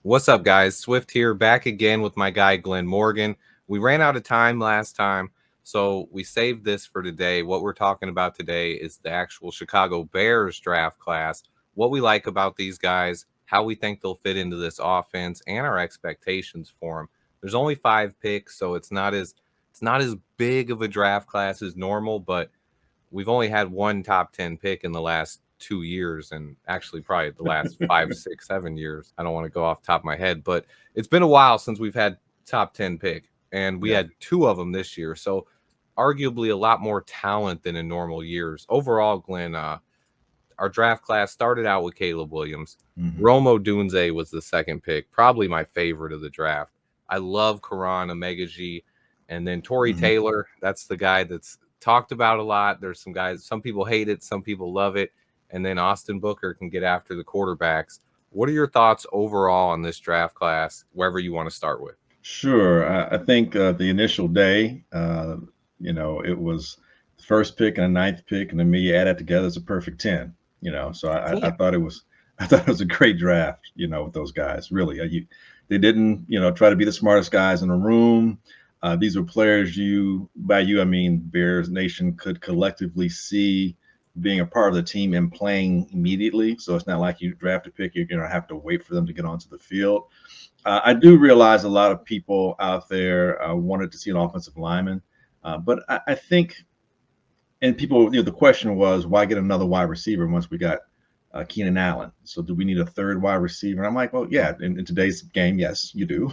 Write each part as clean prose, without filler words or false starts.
What's up, guys? Swift here, back again with my guy Glenn Morgan. We ran out of time last time, so we saved this for today. What we're talking about today is the actual Chicago Bears draft class, what we like about these guys, how we think they'll fit into this offense, and our expectations for them. There's only 5 picks, so it's not as big of a draft class as normal, but we've only had one top 10 pick in the last 2 years, and actually probably the last 5, 6, 7 years. I don't want to go off the top of my head, but it's been a while since we've had top 10 pick, and we Yeah. had two of them this year. So arguably a lot more talent than in normal years. Overall, Glenn, our draft class started out with Caleb Williams. Hmm. Rome Odunze was the second pick, probably my favorite of the draft. I love Karan Omega G. And then Torrey Hmm. Taylor, that's the guy that's talked about a lot. There's some guys, some people hate it, some people love it. And then Austin Booker can get after the quarterbacks. What are your thoughts overall on this draft class, wherever you want to start with? Sure. I think the initial day, it was the first pick and a ninth pick, and then me add that together is a perfect 10. So I 10. thought it was, I thought it was a great draft. With those guys, really. They didn't, try to be the smartest guys in the room. These were players by you, I mean, Bears Nation could collectively see being a part of the team and playing immediately. So it's not like you draft a pick, you're going to have to wait for them to get onto the field. I do realize a lot of people out there wanted to see an offensive lineman, but I think, and people, the question was, why get another wide receiver once we got Keenan Allen? So do we need a third wide receiver? And I'm like, well, yeah, in today's game, yes, you do,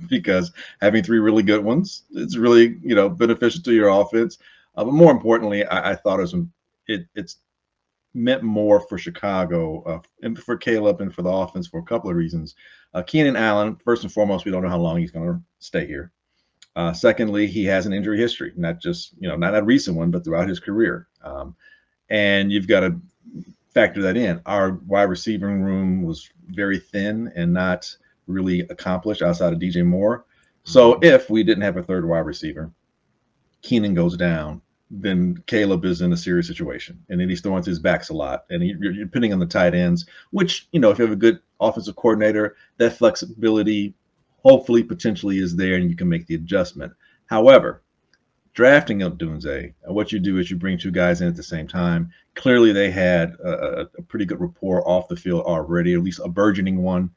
because having three really good ones, it's really, beneficial to your offense. But more importantly, I thought it's meant more for Chicago and for Caleb and for the offense for a couple of reasons. Keenan Allen, first and foremost, we don't know how long he's going to stay here. Secondly, he has an injury history, not just, not a recent one, but throughout his career. And you've got to factor that in. Our wide receiving room was very thin and not really accomplished outside of DJ Moore. So if we didn't have a third wide receiver, Keenan goes down, then Caleb is in a serious situation. And then he's throwing to his backs a lot. And you're depending on the tight ends, which, if you have a good offensive coordinator, that flexibility hopefully potentially is there and you can make the adjustment. However, drafting Odunze, what you do is you bring two guys in at the same time. Clearly, they had a pretty good rapport off the field already, at least a burgeoning one.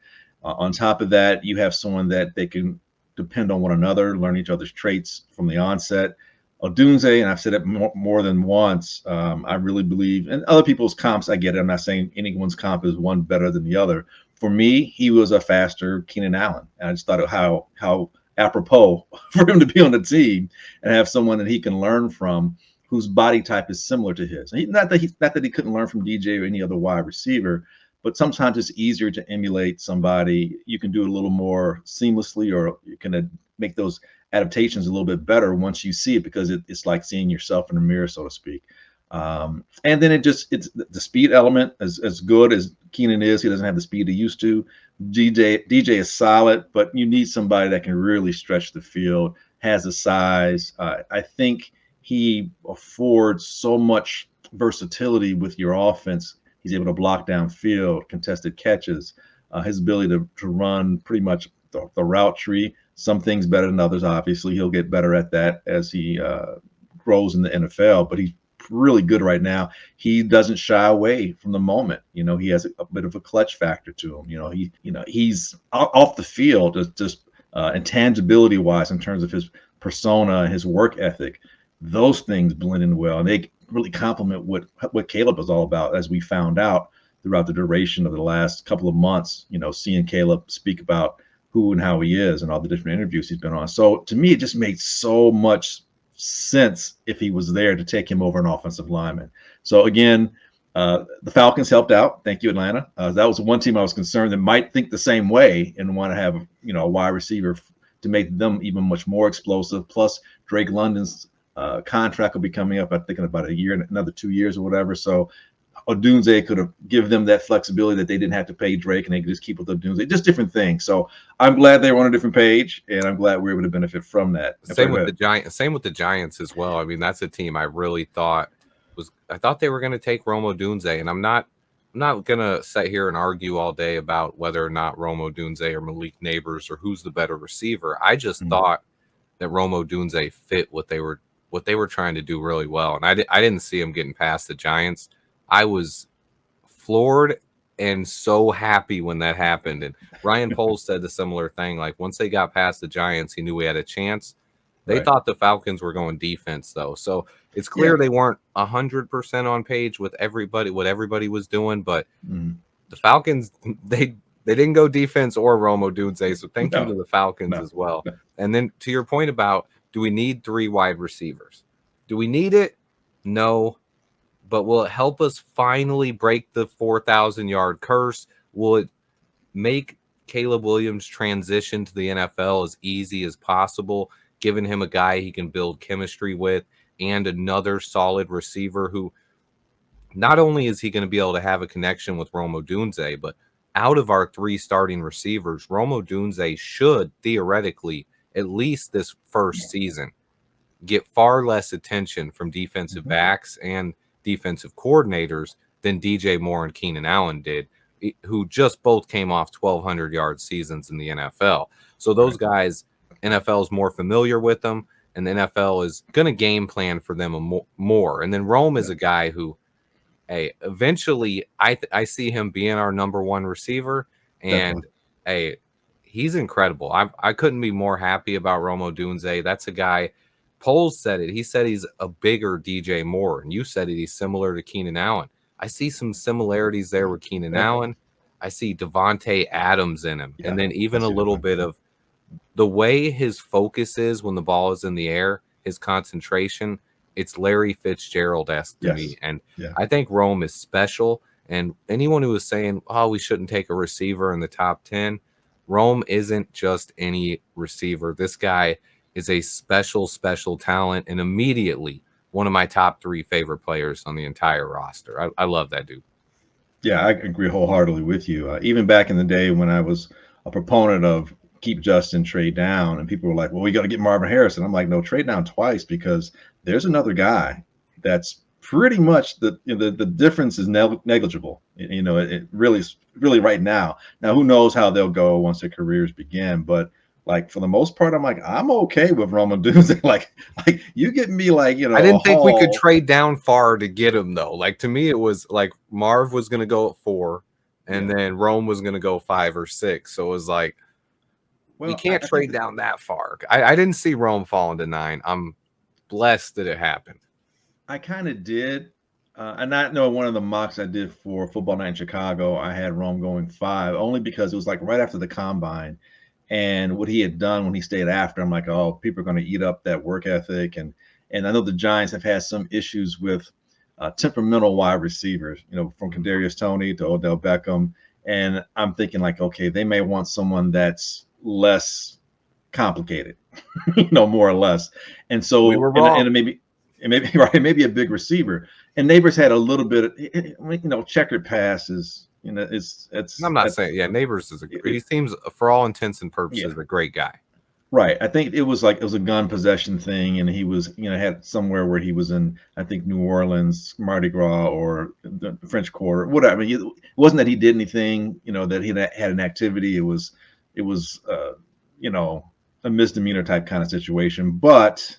On top of that, you have someone that they can depend on one another, learn each other's traits from the onset. Odunze, and I've said it more than once, I really believe, and other people's comps, I get it. I'm not saying anyone's comp is one better than the other. For me, he was a faster Keenan Allen. And I just thought of how apropos for him to be on the team and have someone that he can learn from whose body type is similar to his. Not that he couldn't learn from DJ or any other wide receiver, but sometimes it's easier to emulate somebody. You can do it a little more seamlessly, or you can make those adaptations a little bit better once you see it, because it's like seeing yourself in the mirror, so to speak. And then it's the speed element. As good as Keenan is, he doesn't have the speed he used to. DJ is solid, but you need somebody that can really stretch the field, has the size. I think he affords so much versatility with your offense. He's able to block downfield, contested catches, his ability to run pretty much the route tree. Some things better than others. Obviously, he'll get better at that as he grows in the NFL. But he's really good right now. He doesn't shy away from the moment. He has a bit of a clutch factor to him. He's off the field just intangibility wise in terms of his persona and his work ethic. Those things blend in well, and they really complement what Caleb is all about, as we found out throughout the duration of the last couple of months. Seeing Caleb speak about who and how he is and all the different interviews he's been on. So to me, it just made so much sense if he was there to take him over an offensive lineman. So again, the Falcons helped out. Thank you, Atlanta. That was one team I was concerned that might think the same way and want to have a wide receiver to make them even much more explosive. Plus, Drake London's contract will be coming up, I think, in about a year, another 2 years or whatever. So Odunze could have given them that flexibility that they didn't have to pay Drake, and they could just keep with Odunze. Just different things. So I'm glad they were on a different page, and I'm glad we were able to benefit from that. Same with the Giants. Same with the Giants as well. I mean, that's a team I really thought I thought they were going to take Rome Odunze, and I'm not I'm not gonna sit here and argue all day about whether or not Rome Odunze or Malik Neighbors or who's the better receiver. I just Mm, thought that Rome Odunze fit what they were trying to do really well, and I didn't see him getting past the Giants. I was floored and so happy when that happened. And Ryan Poles said the similar thing. Like once they got past the Giants, he knew he had a chance. They right. thought the Falcons were going defense though, so it's clear Yeah. they weren't 100% on page with everybody what everybody was doing. But Mm, the Falcons, they didn't go defense or Romo Dunze, so thank you to no, the Falcons no, as well. no. And then to your point about do we need 3 wide receivers? Do we need it? No, but will it help us finally break the 4,000-yard curse? Will it make Caleb Williams' transition to the NFL as easy as possible, giving him a guy he can build chemistry with and another solid receiver who not only is he going to be able to have a connection with Rome Odunze, but out of our 3 starting receivers, Rome Odunze should theoretically, at least this first season, get far less attention from defensive Mhm. backs and defensive coordinators than DJ Moore and Keenan Allen did, who just both came off 1,200-yard seasons in the NFL. So those Right. guys, NFL is more familiar with them, and the NFL is going to game plan for them more. And then Rome is Yeah, a guy who, hey, eventually I see him being our number 1 receiver, and definitely. hey, he's incredible. I couldn't be more happy about Romo Dunze. That's a guy. Poles said it. He said he's a bigger DJ Moore, and you said it. He's similar to Keenan Allen. I see some similarities there with Keenan That, Allen. I see Devontae Adams in him, and yeah, then I even a see little Devontae. bit of the way his focus is when the ball is in the air, his concentration, it's Larry Fitzgerald-esque to Yes. me. And Yeah. I think Rome is special. And anyone who is saying, oh, we shouldn't take a receiver in the top 10, Rome isn't just any receiver. This guy is a special, special talent and immediately one of my top 3 favorite players on the entire roster. I love that dude. Yeah, I agree wholeheartedly with you. Even back in the day when I was a proponent of keep Justin, trade down, and people were like, "Well, we got to get Marvin Harrison." I'm like, "No, trade down twice because there's another guy that's pretty much the difference is negligible. It really right now. Now, who knows how they'll go once their careers begin, but like for the most part, I'm like I'm okay with Roman Dudes. like you get me like I a didn't think we could haul. trade down far to get him though. Like to me, it was like Marv was going to go at 4, and Yeah. then Rome was going to go 5 or 6. So it was like we Well, can't I think trade down that far. I didn't see Rome falling to 9. I'm blessed that it happened. I kind of did. And I know one of the mocks I did for Football Night in Chicago, I had Rome going 5, only because it was like right after the combine. And what he had done when he stayed after, I'm like, oh, people are going to eat up that work ethic. And I know the Giants have had some issues with temperamental wide receivers, from Kadarius Toney to Odell Beckham. And I'm thinking like, okay, they may want someone that's less complicated, more or less. And We so, were and wrong. maybe right, maybe a big receiver. And Neighbors had a little bit of, checkered passes. I'm not That's saying, yeah, Neighbors is he it, seems for all intents and yeah, purposes a great guy. right. I think it was a gun possession thing, and he was, had somewhere where he was in, I think New Orleans, Mardi Gras, or the French Quarter, whatever. I mean, it wasn't that he did anything, that he had an activity. It was you know, a misdemeanor type kind of situation, but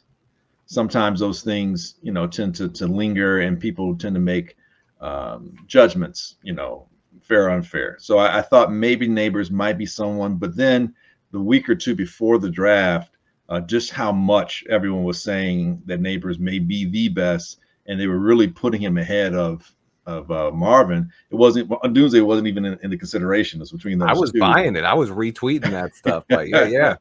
sometimes those things, tend to linger, and people tend to make judgments, fair or unfair. So I thought maybe Neighbors might be someone, but then the week or two before the draft, just how much everyone was saying that Neighbors may be the best, and they were really putting him ahead of Marvin. It wasn't Odunze wasn't even in the consideration. It's between I those was two. buying it. I was retweeting that stuff. Like, yeah, yeah,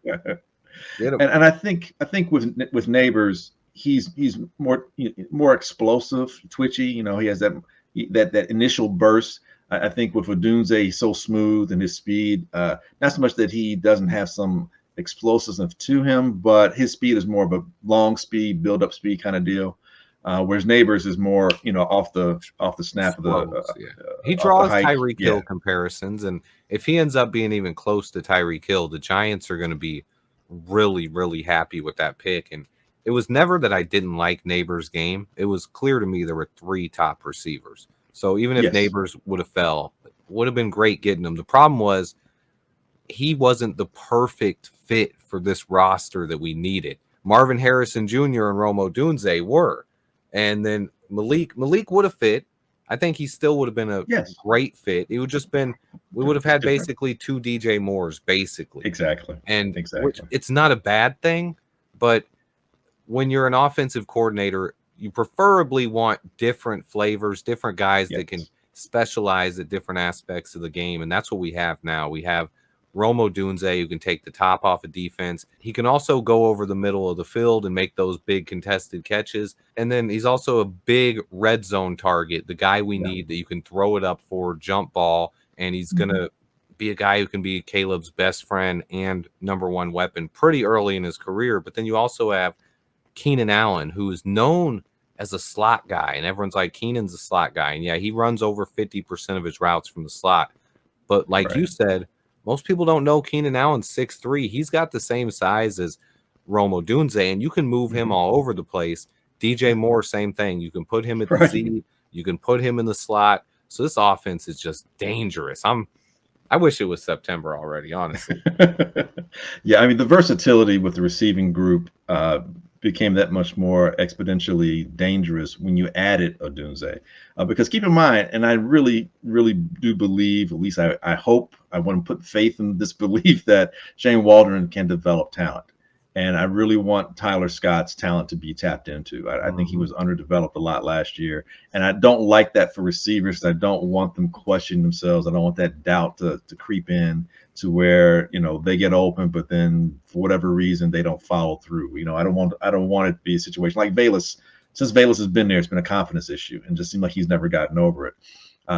get him. And I think with Neighbors, he's more explosive, twitchy. He has that initial burst. I think with Odunze, he's so smooth and his speed. Not so much that he doesn't have some explosiveness to him, but his speed is more of a long speed, build up speed kind of deal. Whereas Neighbors is more, off the snap of Explodes. Yeah. He off the draws hike. Tyreek Yeah, Hill comparisons. And if he ends up being even close to Tyreek Hill, the Giants are going to be really, really happy with that pick. And it was never that I didn't like Neighbors' game. It was clear to me there were 3 top receivers. So even if Yes. Neighbors would have fell, would have been great getting him. The problem was he wasn't the perfect fit for this roster that we needed. Marvin Harrison Jr. and Rome Odunze were. And then Malik would have fit. I think he still would have been a Yes. great fit. It would just been we would have had Different. basically two DJ Moores, basically. Exactly. And which Exactly. it's not a bad thing, but when you're an offensive coordinator, you preferably want different flavors, different guys that can Yes. specialize at different aspects of the game. And that's what we have now. We have Romo Dunze, who can take the top off of defense. He can also go over the middle of the field and make those big contested catches. And then he's also a big red zone target, the guy we Yeah. need that you can throw it up for, jump ball, and he's going to be a guy who can be Caleb's best friend and number one weapon pretty early in his career. But then you also have Keenan Allen, who is known as a slot guy, and everyone's like, Keenan's a slot guy. And yeah, he runs over 50% of his routes from the slot. But like you Right. said, most people don't know Keenan Allen's 6'3". He's got the same size as Romo Dunze, and you can move him Mhm. all over the place. DJ Yeah. Moore, same thing. You can put him at the Right. Z, you can put him in the slot. So this offense is just dangerous. I wish it was September already, honestly. Yeah, I mean the versatility with the receiving group became that much more exponentially dangerous when you added Odunze. Because keep in mind, and I really, really do believe, at least I hope, I want to put faith in this belief that Shane Waldron can develop talent. And I really want Tyler Scott's talent to be tapped into. I think he was underdeveloped a lot last year. And I don't like that for receivers. I don't want them questioning themselves. I don't want that doubt to creep in to where, they get open, but then for whatever reason they don't follow through. I don't want it to be a situation like Bayless. Since Bayless has been there, it's been a confidence issue and just seemed like he's never gotten over it.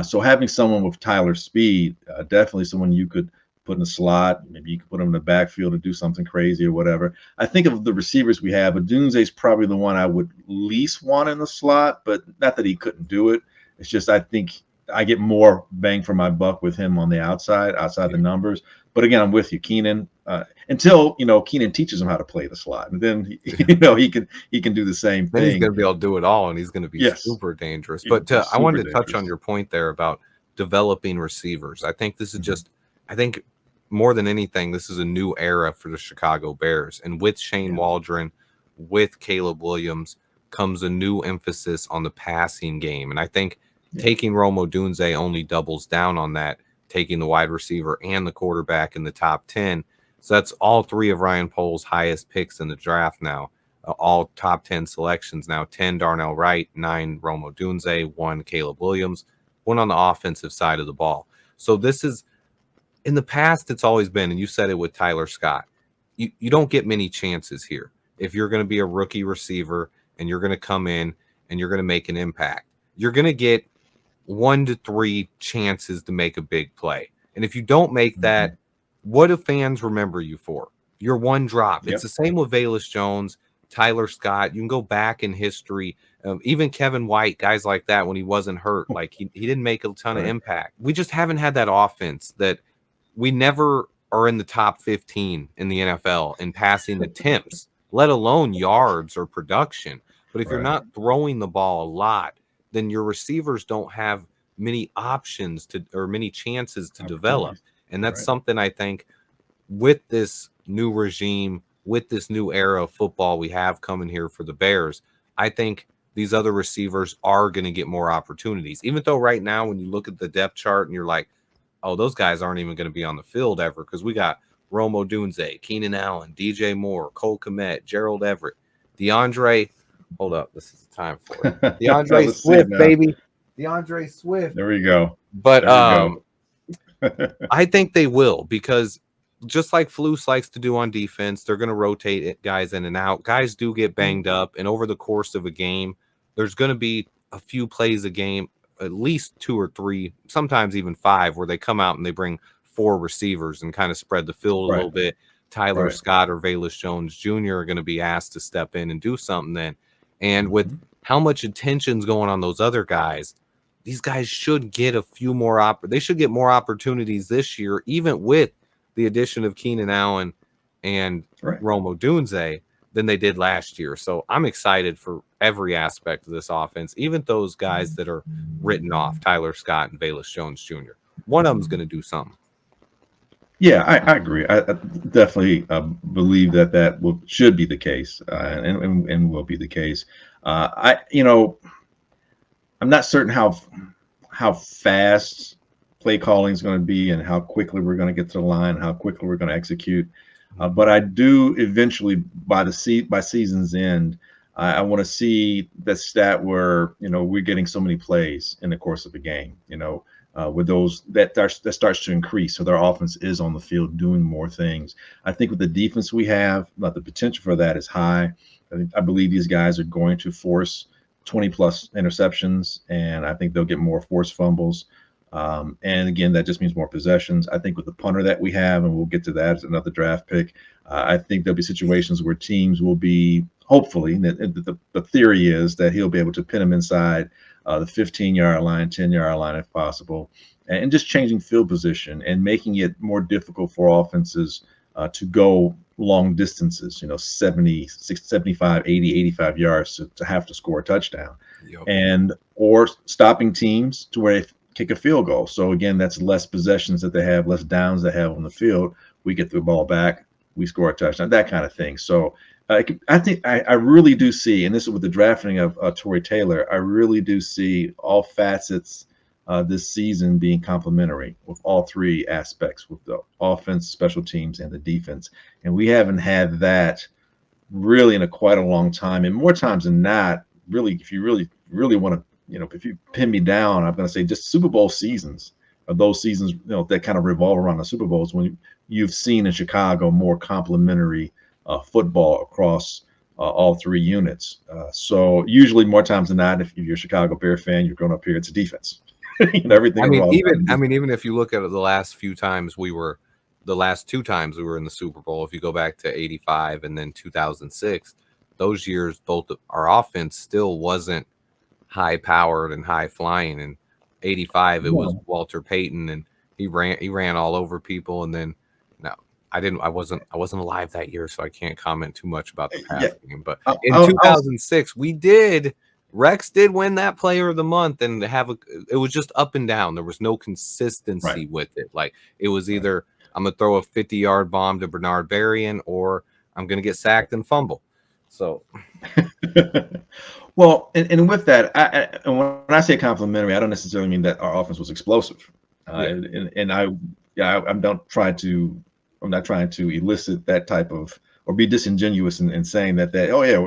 So having someone with Tyler's speed, definitely someone you could put in the slot. Maybe you could put him in the backfield to do something crazy or whatever. I think of the receivers we have, Odunze is probably the one I would least want in the slot, but not that he couldn't do it. It's just I think I get more bang for my buck with him on the outside the numbers. But again, I'm with you, Keenan. Until Keenan teaches him how to play the slot, and then he can do the same Then he's thing. going to be able to do it all, and he's going to be Yes, super dangerous. he's But I super wanted to touch on dangerous. your point there about developing receivers. I think this is Mhm. I think more than anything, this is a new era for the Chicago Bears. And with Shane Yeah. Waldron, with Caleb Williams, comes a new emphasis on the passing game. And I think Yeah. taking Romo Dunze only doubles down on that, taking the wide receiver and the quarterback in the top 10. So that's all three of Ryan Pohl's highest picks in the draft now. All top 10 selections now. 10 Darnell Wright, 9 Romo Dunze, 1 Caleb Williams, 1 on the offensive side of the ball. So this is, in the past, it's always been, and you said it with Tyler Scott, you don't get many chances here. If you're going to be a rookie receiver and you're going to come in and you're going to make an impact, you're going to get 1 to 3 chances to make a big play. And if you don't make that, Mhm. what do fans remember you for? Your one drop. It's Yep. the same with Velus Jones, Tyler Scott. You can go back in history. Even Kevin White, guys like that, when he wasn't hurt, like he didn't make a ton of Right. impact. We just haven't had that offense that we never are in the top 15 in the NFL in passing attempts, let alone yards or production. But if you're Right. not throwing the ball a lot, then your receivers don't have many options to or many chances to develop. Opportunities. And that's Right. something I think with this new regime, with this new era of football we have coming here for the Bears, I think these other receivers are going to get more opportunities. Even though right now, when you look at the depth chart and you're like, oh, those guys aren't even going to be on the field ever because we got Romo Dunze, Keenan Allen, DJ Moore, Cole Kmet, Gerald Everett, DeAndre. Hold up, this is the time for it. DeAndre Let's see it Swift, now. baby. DeAndre Swift. There we go. But There we go. I think they will, because just like Flus likes to do on defense, they're going to rotate it, guys in and out. Guys do get banged up, and over the course of a game, there's going to be a few plays a game, at least 2 or 3, sometimes even 5, where they come out and they bring 4 receivers and kind of spread the field a Right. little bit. Tyler Right. Scott or Velus Jones Jr. are going to be asked to step in and do something then. And with Mhm. how much attention's going on those other guys, these guys should get a few more they should get more opportunities this year, even with the addition of Keenan Allen and Right. Rome Odunze. than they did last year. So I'm excited for every aspect of this offense, even those guys that are written off, Tyler Scott and Velus Jones Jr. One of them's going to do something. Yeah, I agree. I definitely believe that should be the case, and will be the case. I'm not certain how fast play calling is going to be and how quickly we're going to get to the line, and how quickly we're going to execute. But I do eventually, by season's end, I want to see that stat where we're getting so many plays in the course of a game. With those that starts to increase, so their offense is on the field doing more things. I think with the defense we have, the potential for that is high. I believe these guys are going to force 20 plus interceptions, and I think they'll get more forced fumbles. And again, that just means more possessions. I think with the punter that we have, and we'll get to that as another draft pick, I think there'll be situations where teams will be, hopefully, the theory is that he'll be able to pin them inside the 15-yard line, 10-yard line if possible, and just changing field position and making it more difficult for offenses to go long distances, 70, 75, 80, 85 yards to have to score a touchdown. Yep. Or stopping teams to where they kick a field goal. So again, that's less possessions that they have, less downs they have on the field. We get the ball back, we score a touchdown, that kind of thing. So I think I really do see, and this is with the drafting of Torrey Taylor, I really do see all facets this season being complementary with all three aspects, with the offense, special teams, and the defense. And we haven't had that really in quite a long time. And more times than not, really, if you really want to, if you pin me down, I'm going to say just Super Bowl seasons are those seasons, that kind of revolve around the Super Bowls when you've seen in Chicago more complementary football across all three units. So usually more times than not, if you're a Chicago Bear fan, you're growing up here, it's a defense. Everything. Even if you look at the last few times the last two times we were in the Super Bowl, if you go back to 85 and then 2006, those years, both our offense still wasn't high powered and high flying. In 85, it was Walter Payton, and he ran all over people. And then I wasn't alive that year, so I can't comment too much about the past game. But in 2006, Rex did win that Player of the Month, and it was just up and down. There was no consistency with it. Like, it was either I'm gonna throw a 50-yard bomb to Bernard Berrien, or I'm gonna get sacked and fumble. So, well, and with that, and when I say complimentary, I don't necessarily mean that our offense was explosive. And I'm not trying to elicit that type of, or be disingenuous in saying that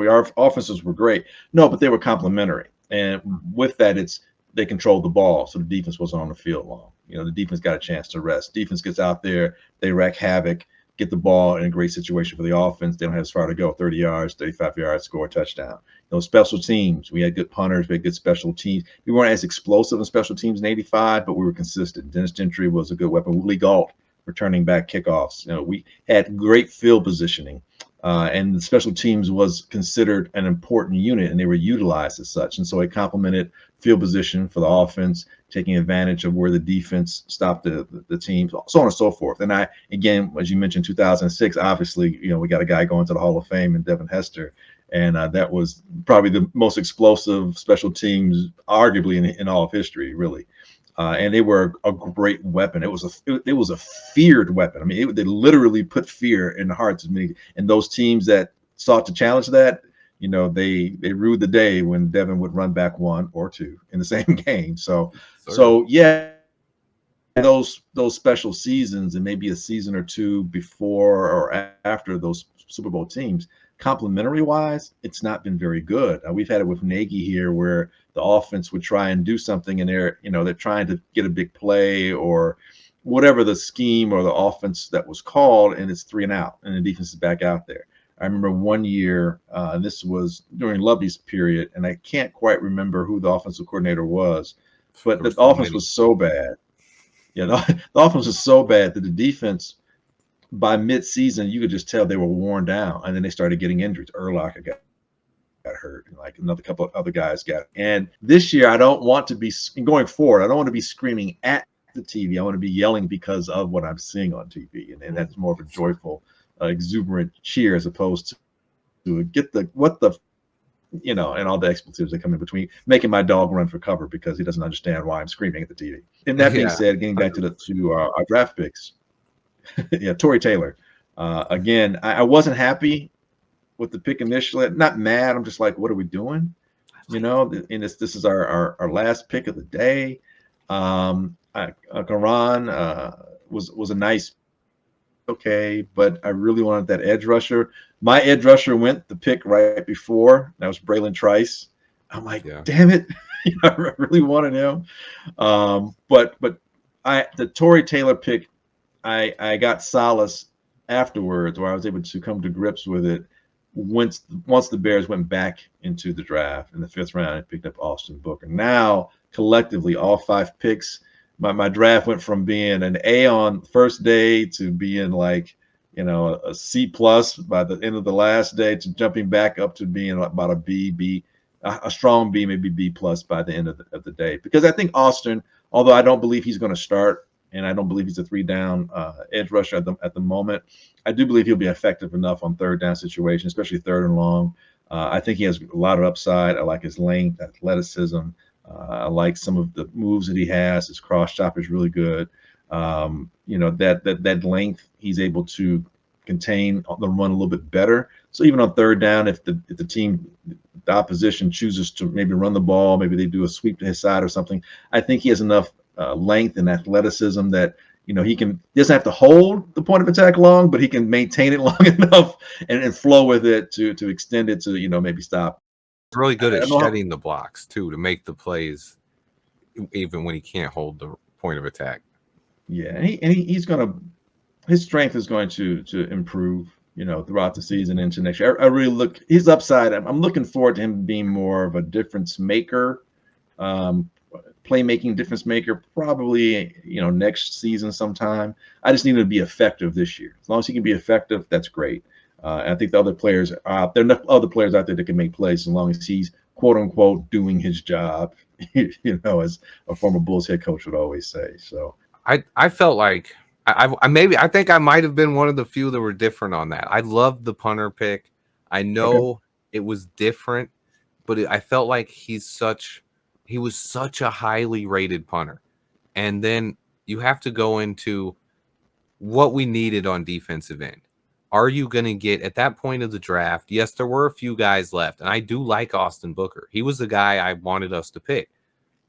our offenses were great. No, but they were complementary. And with that, they controlled the ball, so the defense wasn't on the field long. The defense got a chance to rest. Defense gets out there, they wreak havoc, get the ball in a great situation for the offense. They don't have as far to go, 30 yards, 35 yards, score a touchdown. Special teams, we had good punters, we had good special teams. We weren't as explosive in special teams in 85, but we were consistent. Dennis Gentry was a good weapon. Willie Gault returning back kickoffs. We had great field positioning, and the special teams was considered an important unit, and they were utilized as such. And so it complemented field position for the offense, taking advantage of where the defense stopped the teams, so on and so forth. And again, as you mentioned, 2006, obviously, we got a guy going to the Hall of Fame in Devin Hester. And that was probably the most explosive special teams, arguably, in all of history, really. And they were a great weapon. It was a feared weapon. I mean, they literally put fear in the hearts of many. And those teams that sought to challenge that, they ruled the day when Devin would run back one or two in the same game. So yeah, those special seasons, and maybe a season or two before or after those Super Bowl teams, complementary wise, it's not been very good. We've had it with Nagy here, where the offense would try and do something, and they're trying to get a big play or whatever the scheme or the offense that was called, and it's 3 and out, and the defense is back out there. I remember one year, and this was during Lovey's period, and I can't quite remember who the offensive coordinator was, but the offense was so bad. Yeah, the offense was so bad that the defense, by mid-season, you could just tell they were worn down, and then they started getting injuries. Urlacher got hurt, and like another couple of other guys got. And this year, I don't want to be going forward. I don't want to be screaming at the TV. I want to be yelling because of what I'm seeing on TV, and that's more of a joyful, exuberant cheer as opposed to it. Get the what the you know, and all the expletives that come in between, making my dog run for cover because he doesn't understand why I'm screaming at the TV. And that being Yeah. said, getting back to our draft picks, yeah, Tory Taylor. Again, I wasn't happy with the pick initially. Not mad. I'm just like, what are we doing? You know, and this is our last pick of the day. Garan was a nice okay, but I really wanted that edge rusher. My edge rusher went the pick right before. That was Braylon Trice. I'm like, Yeah. damn it, I really wanted him. But the Tory Taylor pick, I got solace afterwards, where I was able to come to grips with it. Once the Bears went back into the draft in the 5th round and picked up Austin Booker. Now collectively, all 5 picks, my draft went from being an A on first day to being like, you know, a C plus by the end of the last day, to jumping back up to being about a B, a strong B, maybe B plus by the end of the day. Because I think Austin, although I don't believe he's going to start, and I don't believe he's a 3-down edge rusher at the moment, I do believe he'll be effective enough on 3rd down situations, especially 3rd and long. I think he has a lot of upside. I like his length, athleticism. I like some of the moves that he has. His cross chop is really good. You know, that length, he's able to contain the run a little bit better. So even on 3rd down, if the team, the opposition chooses to maybe run the ball, maybe they do a sweep to his side or something, I think he has enough length and athleticism that, you know, he doesn't have to hold the point of attack long, but he can maintain it long enough and flow with it to extend it to, you know, maybe stop. Really good at I know how, shedding the blocks too, to make the plays even when he can't hold the point of attack. yeah, and he's gonna, his strength is going to improve, you know, throughout the season into next year. I really look his upside. I'm looking forward to him being more of a difference maker, playmaking difference maker, probably, you know, next season sometime. I just need him to be effective this year. As long as he can be effective, that's great. I think the other players are out there, enough other players out there that can make plays as long as he's quote unquote doing his job, you know, as a former Bulls head coach would always say. So I felt like I think I might have been one of the few that were different on that. I loved the punter pick. I know okay, it was different, but I felt like he was such a highly rated punter. And then you have to go into what we needed on defensive end. Are you going to get at that point of the draft? Yes, there were a few guys left, and I do like Austin Booker. He was the guy I wanted us to pick.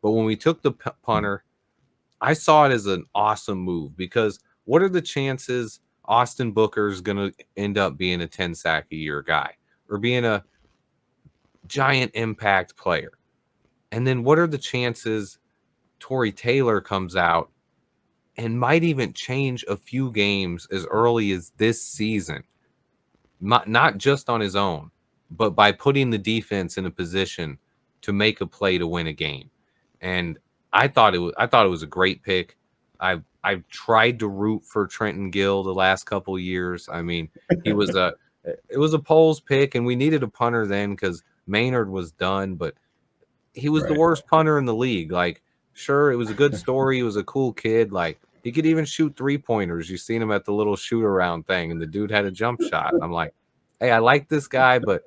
But when we took the punter, I saw it as an awesome move, because what are the chances Austin Booker is going to end up being a 10 sack a year guy or being a giant impact player? And then what are the chances Tory Taylor comes out and might even change a few games as early as this season, not just on his own, but by putting the defense in a position to make a play to win a game? And I thought it was a great pick. I've tried to root for Trenton Gill the last couple of years. I mean, it was a Poles pick, and we needed a punter then because Maynard was done, but he was the right, worst punter in the league. Like, sure, it was a good story. He was a cool kid. Like, he could even shoot 3-pointers. You seen him at the little shoot around thing, and the dude had a jump shot. I'm like, hey, I like this guy, but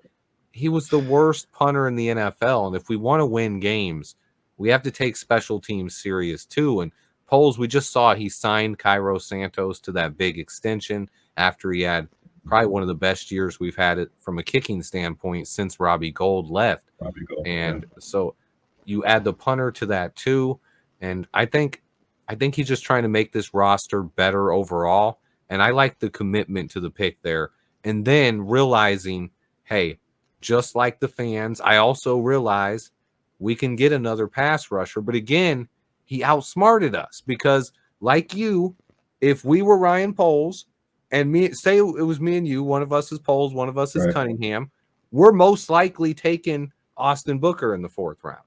he was the worst punter in the NFL. And if we want to win games, we have to take special teams serious too. And Poles, we just saw he signed Cairo Santos to that big extension after he had probably one of the best years we've had it from a kicking standpoint since Robbie Gould left. probably go. And so you add the punter to that too. And I think he's just trying to make this roster better overall. And I like the commitment to the pick there. And then realizing, hey, just like the fans, I also realize we can get another pass rusher. But again, he outsmarted us because, like you, if we were Ryan Poles and me, say it was me and you, one of us is Poles, one of us is Right. Cunningham, we're most likely taking Austin Booker in the 4th round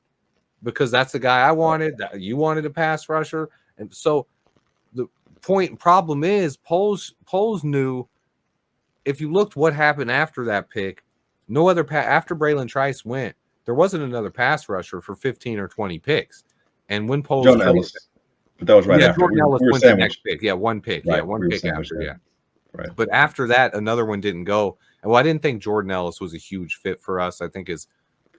because that's the guy I wanted. You wanted a pass rusher. And so the problem is Poles knew, if you looked what happened after that pick, no other after Braylon Trice went, there wasn't another pass rusher for 15 or 20 picks. And when Poles Jordan traded, Ellis, but that was right after. Jordan Ellis We were went the sandwiched. next pick. Yeah, one pick. Right. Yeah, one We were pick sandwiched after. there. Yeah. Right. But after that, another one didn't go. And well, I didn't think Jordan Ellis was a huge fit for us. I think I don't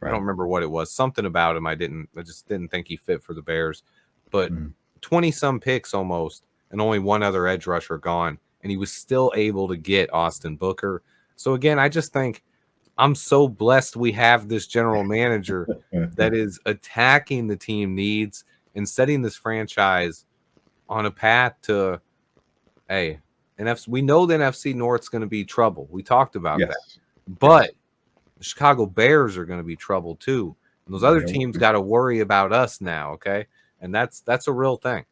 Right. remember what it was. Something about him I just didn't think he fit for the Bears. But Mm. 20 some picks almost, and only one other edge rusher gone, and he was still able to get Austin Booker. So again, I just think I'm so blessed we have this general manager that is attacking the team needs and setting this franchise on a path to, hey, NFC. We know the NFC North's going to be trouble. We talked about that, Yes. but Yes. the Chicago Bears are going to be trouble too. And those other Yeah. teams got to worry about us now, okay? And that's a real thing.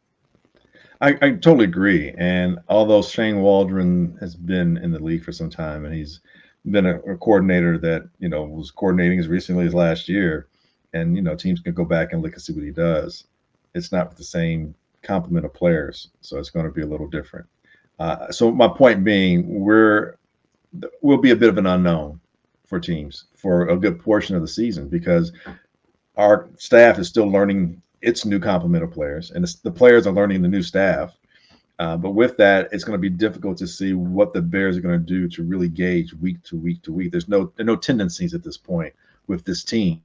I totally agree. And although Shane Waldron has been in the league for some time, and he's been a coordinator that was coordinating as recently as last year, and teams can go back and look and see what he does. It's not with the same complement of players, so it's going to be a little different. So my point being, we'll be a bit of an unknown for teams for a good portion of the season because our staff is still learning its new complement of players, and the players are learning the new staff. But with that, it's going to be difficult to see what the Bears are going to do to really gauge week to week to week. There are no tendencies at this point with this team.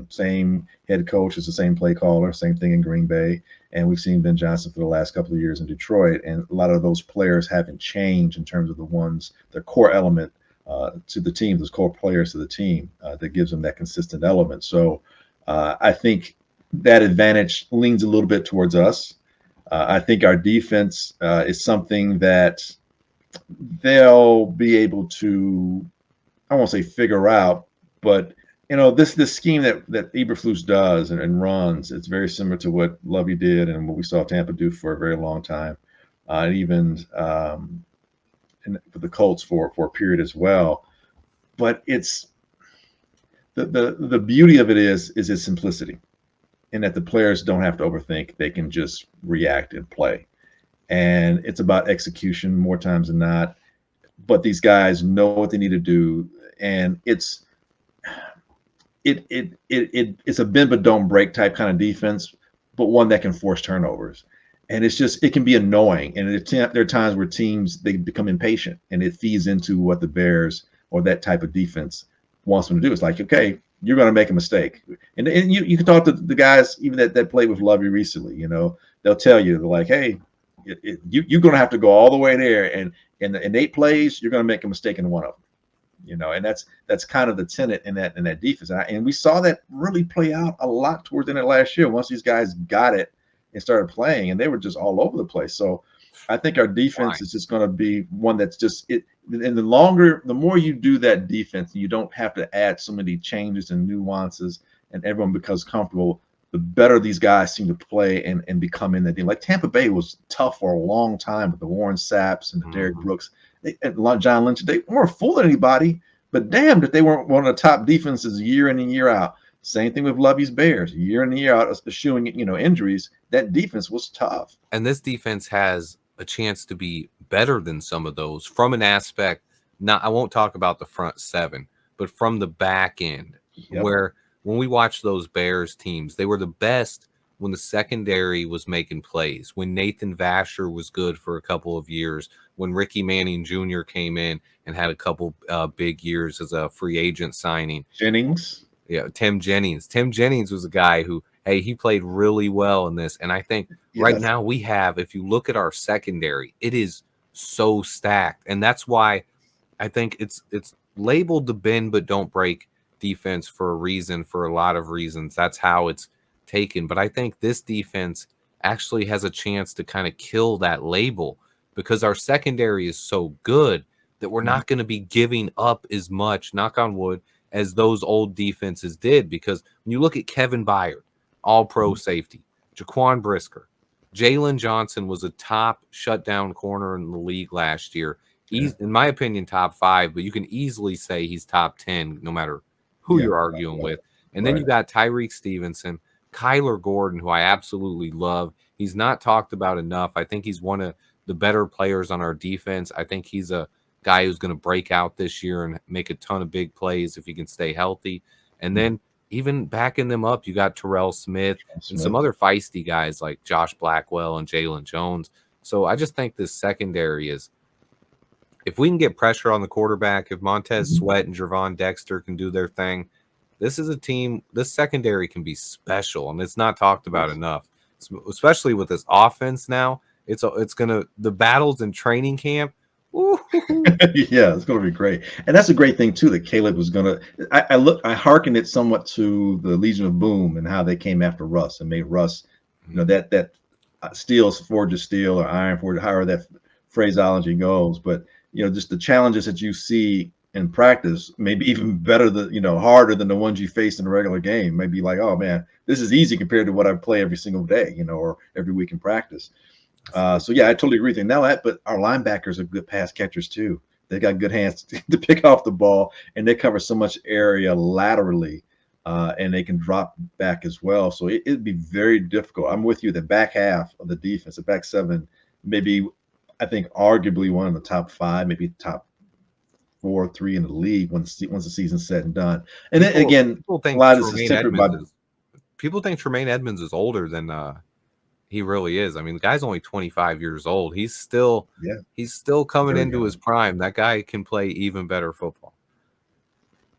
Same head coach is the same play caller, same thing in Green Bay, and we've seen Ben Johnson for the last couple of years in Detroit, and a lot of those players haven't changed in terms of their core element to the team, those core players to the team that gives them that consistent element. So I think that advantage leans a little bit towards us. I think our defense is something that they'll be able to, I won't say figure out, but this scheme that Eberflus does and runs, it's very similar to what Lovey did and what we saw Tampa do for a very long time, and even for the Colts for a period as well. But it's the beauty of it is its simplicity, and that the players don't have to overthink; they can just react and play. And it's about execution more times than not. But these guys know what they need to do, and it's a bend but don't break type kind of defense, but one that can force turnovers. And it can be annoying. And there are times where teams they become impatient, and it feeds into what the Bears or that type of defense wants them to do. It's like, okay, you're going to make a mistake, and you can talk to the guys even that played with Lovey recently. They'll tell you, they're like, hey, you're going to have to go all the way there, and in 8 plays, you're going to make a mistake in one of them. And that's kind of the tenet in that defense. And we saw that really play out a lot towards the end of last year once these guys got it and started playing, and they were just all over the place. So I think our defense is just going to be one that's just it. And the more you do that defense, you don't have to add so many changes and nuances, and everyone becomes comfortable. The better these guys seem to play and become in that team. Like Tampa Bay was tough for a long time with the Warren Sapps and the Derek Brooks and John Lynch. They weren't fooling anybody, but damn that they weren't one of the top defenses year in and year out. Same thing with Lovey's Bears, year in and year out, eschewing injuries. That defense was tough. And this defense has a chance to be better than some of those from an aspect. I won't talk about the front seven, but from the back end, where when we watch those Bears teams, they were the best when the secondary was making plays, when Nathan Vasher was good for a couple of years, when Ricky Manning Jr. came in and had a couple big years as a free agent signing. Jennings. Yeah, Tim Jennings. Tim Jennings was a guy who, hey, he played really well in this. And I think right now we have, if you look at our secondary, it is so stacked. And that's why I think it's labeled the bend but don't break defense for a reason, for a lot of reasons. That's how it's taken. But I think this defense actually has a chance to kind of kill that label because our secondary is so good that we're not going to be giving up as much, knock on wood, as those old defenses did. Because when you look at Kevin Byard, all-pro safety, Jaquan Brisker, Jalen Johnson was a top shutdown corner in the league last year. He's, in my opinion, top 5, but you can easily say he's top 10 no matter who you're arguing with. And then you got Tyreek Stevenson, Kyler Gordon, who I absolutely love. He's not talked about enough. I think he's one of the better players on our defense. I think he's a guy who's going to break out this year and make a ton of big plays if he can stay healthy. And then even backing them up, you got Terrell Smith and some other feisty guys like Josh Blackwell and Jalen Jones. So I just think this secondary is if we can get pressure on the quarterback, if Montez Sweat and Javon Dexter can do their thing, this is a team. This secondary can be special, and it's not talked about Yes. enough, especially with this offense now. It's gonna the battles in training camp. Woo-hoo-hoo. Yeah, it's going to be great, and that's a great thing too. That Caleb was going to. I hearken it somewhat to the Legion of Boom and how they came after Russ and made Russ, that steel forges steel or iron forges, however that phraseology goes. But just the challenges that you see in practice, maybe even better than harder than the ones you face in a regular game. Maybe like, oh man, this is easy compared to what I play every single day, or every week in practice. So yeah, I totally agree with you. Now that, but our linebackers are good pass catchers too. They got good hands to pick off the ball, and they cover so much area laterally, and they can drop back as well. So it'd be very difficult. I'm with you. The back half of the defense, the back seven, maybe I think arguably one of the top five, maybe top 4 or 3 in the league once the season's said and done. And then again, People a think lot of this is tempered by. Tremaine Edmonds is older than he really is. I mean, the guy's only 25 years old. He's still Yeah, coming very into his young. prime. That guy can play even better football.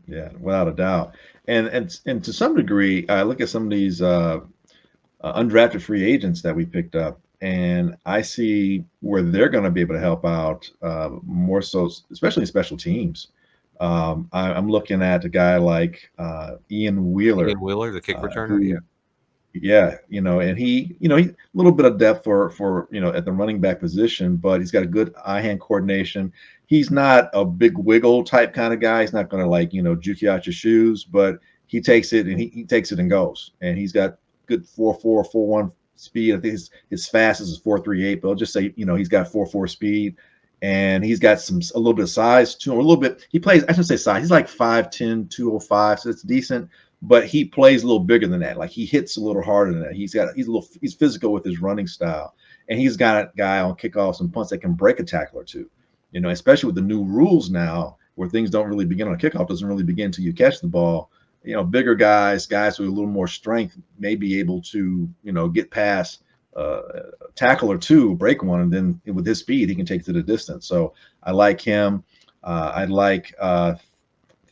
Yeah, without a doubt. And to some degree, I look at some of these undrafted free agents that we picked up, and I see where they're going to be able to help out more so, especially in special teams. I'm looking at a guy like Ian Ian Wheeler, Wheeler, the kick returner, yeah. who, yeah, and he a little bit of depth for at the running back position, but he's got a good eye-hand coordination. He's not a big wiggle type kind of guy. He's not going to juke you out your shoes, but he takes it and he takes it and goes. And he's got good 4.4, 4.1 speed. I think his fastest is 4.38, but I'll just say he's got 4.4 speed, and he's got a little bit of size to him. A little bit. He plays. I shouldn't say size. He's like 5'10", 205, so it's decent. But he plays a little bigger than that. Like he hits a little harder than that. He's physical with his running style, and he's got a guy on kickoffs and punts that can break a tackle or two. Especially with the new rules now, where things don't really begin on a kickoff, doesn't really begin until you catch the ball. Bigger guys with a little more strength may be able to get past a tackle or two, break one, and then with his speed he can take it to the distance. So I like him. I like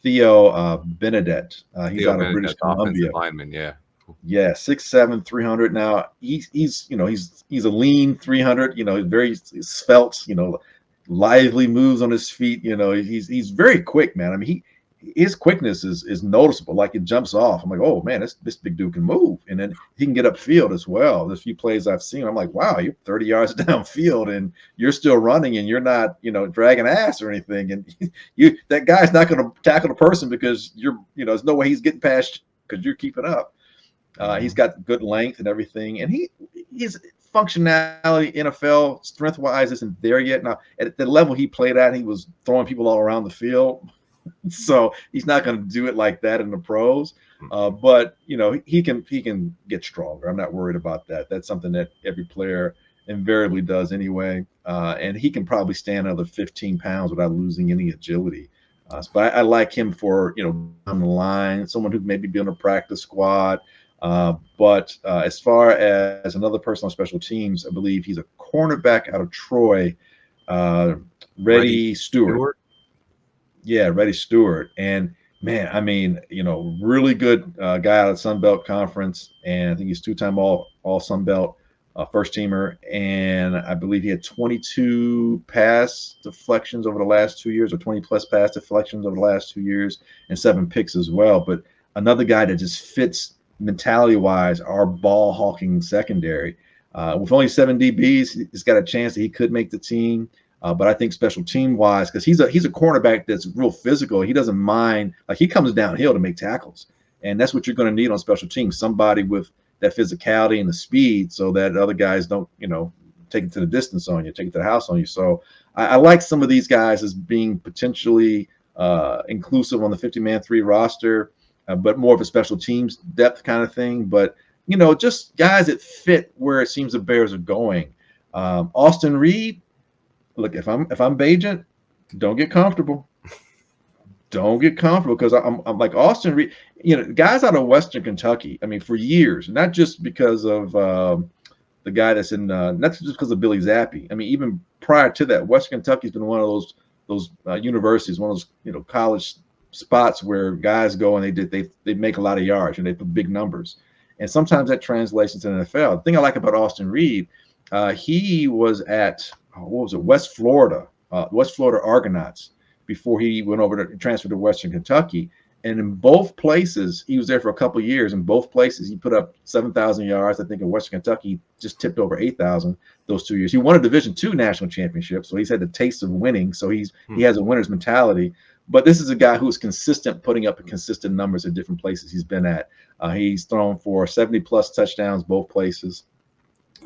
Theo Benedette. He's Theo out of British Benedette's offensive Columbia. lineman, yeah. Yeah, 6'7", 300. Now he's a lean 300. Very svelte. Lively moves on his feet. He's very quick, man. I mean his quickness is noticeable. Like it jumps off. I'm like, oh man, this big dude can move, and then he can get upfield as well. There's a few plays I've seen. I'm like, wow, you're 30 yards downfield and you're still running, and you're not dragging ass or anything. And that guy's not going to tackle the person because there's no way he's getting past because you're keeping up. He's got good length and everything, and his functionality NFL strength wise isn't there yet. Now at the level he played at, he was throwing people all around the field. So he's not going to do it like that in the pros, but he can get stronger. I'm not worried about that. That's something that every player invariably does anyway, and he can probably stand another 15 pounds without losing any agility. But I like him for on the line, someone who maybe be on a practice squad. But as far as another person on special teams, I believe he's a cornerback out of Troy, Reddy Stewart. Yeah, Reddy Stewart. And man, I mean, really good guy out of the Sun Belt Conference, and I think he's 2-time all Sun Belt first teamer. And I believe he had 22 pass deflections over the last 2 years, or 20 plus pass deflections over the last 2 years, and 7 picks as well. But another guy that just fits mentality wise our ball hawking secondary. With only 7 DBs, he's got a chance that he could make the team. But I think special team wise, because he's a cornerback that's real physical. He doesn't mind, like he comes downhill to make tackles, and that's what you're going to need on special teams. Somebody with that physicality and the speed, so that other guys don't take it to the distance on you, take it to the house on you. So I like some of these guys as being potentially inclusive on the 50-man 3 roster, but more of a special teams depth kind of thing. But just guys that fit where it seems the Bears are going. Austin Reed. Look, if I'm Bajent, don't get comfortable. Don't get comfortable, because I'm like Austin Reed. Guys out of Western Kentucky. I mean, for years, not just because of the guy that's in, not just because of Billy Zappi. I mean, even prior to that, Western Kentucky's been one of those universities, one of those college spots where guys go and they make a lot of yards and they put big numbers, and sometimes that translates into the NFL. The thing I like about Austin Reed, he was at what was it, West Florida Argonauts before he went over to transfer to Western Kentucky. And in both places, he was there for a couple of years. In both places, he put up 7,000 yards. I think in Western Kentucky, just tipped over 8,000 those 2 years. He won a Division II national championship, so he's had the taste of winning. So he has a winner's mentality. But this is a guy who is consistent, putting up consistent numbers at different places he's been at. He's thrown for 70-plus touchdowns both places.